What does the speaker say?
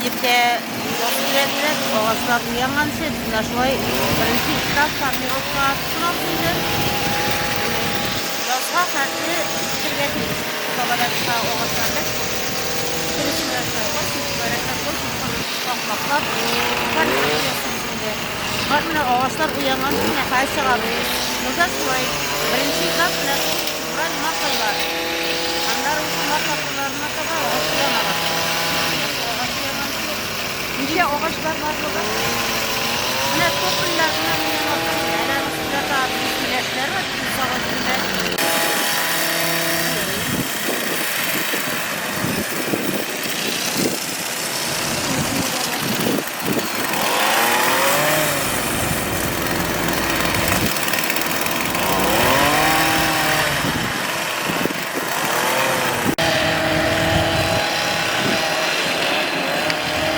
Епте Ostirediler, ağaçlar uyangan şekilde şuay birinci kitap formirovka attılar sizler. Yazga karşı kirgeti kabalatsa ağaçlarla kirişler koyuyor, süslerler koyuyor, bakmaklar karıştırıyorsun şimdi. Bakmına ağaçlar uyangan şekilde kaysa kalıyor. Burada şuay birinci kitap buran makaylar. Andar usul makaylarına kadar uyanlar. Nice ağaçlar var burada. Yine toplumlarına yine bakın. Yani aslında da bir süreçler var.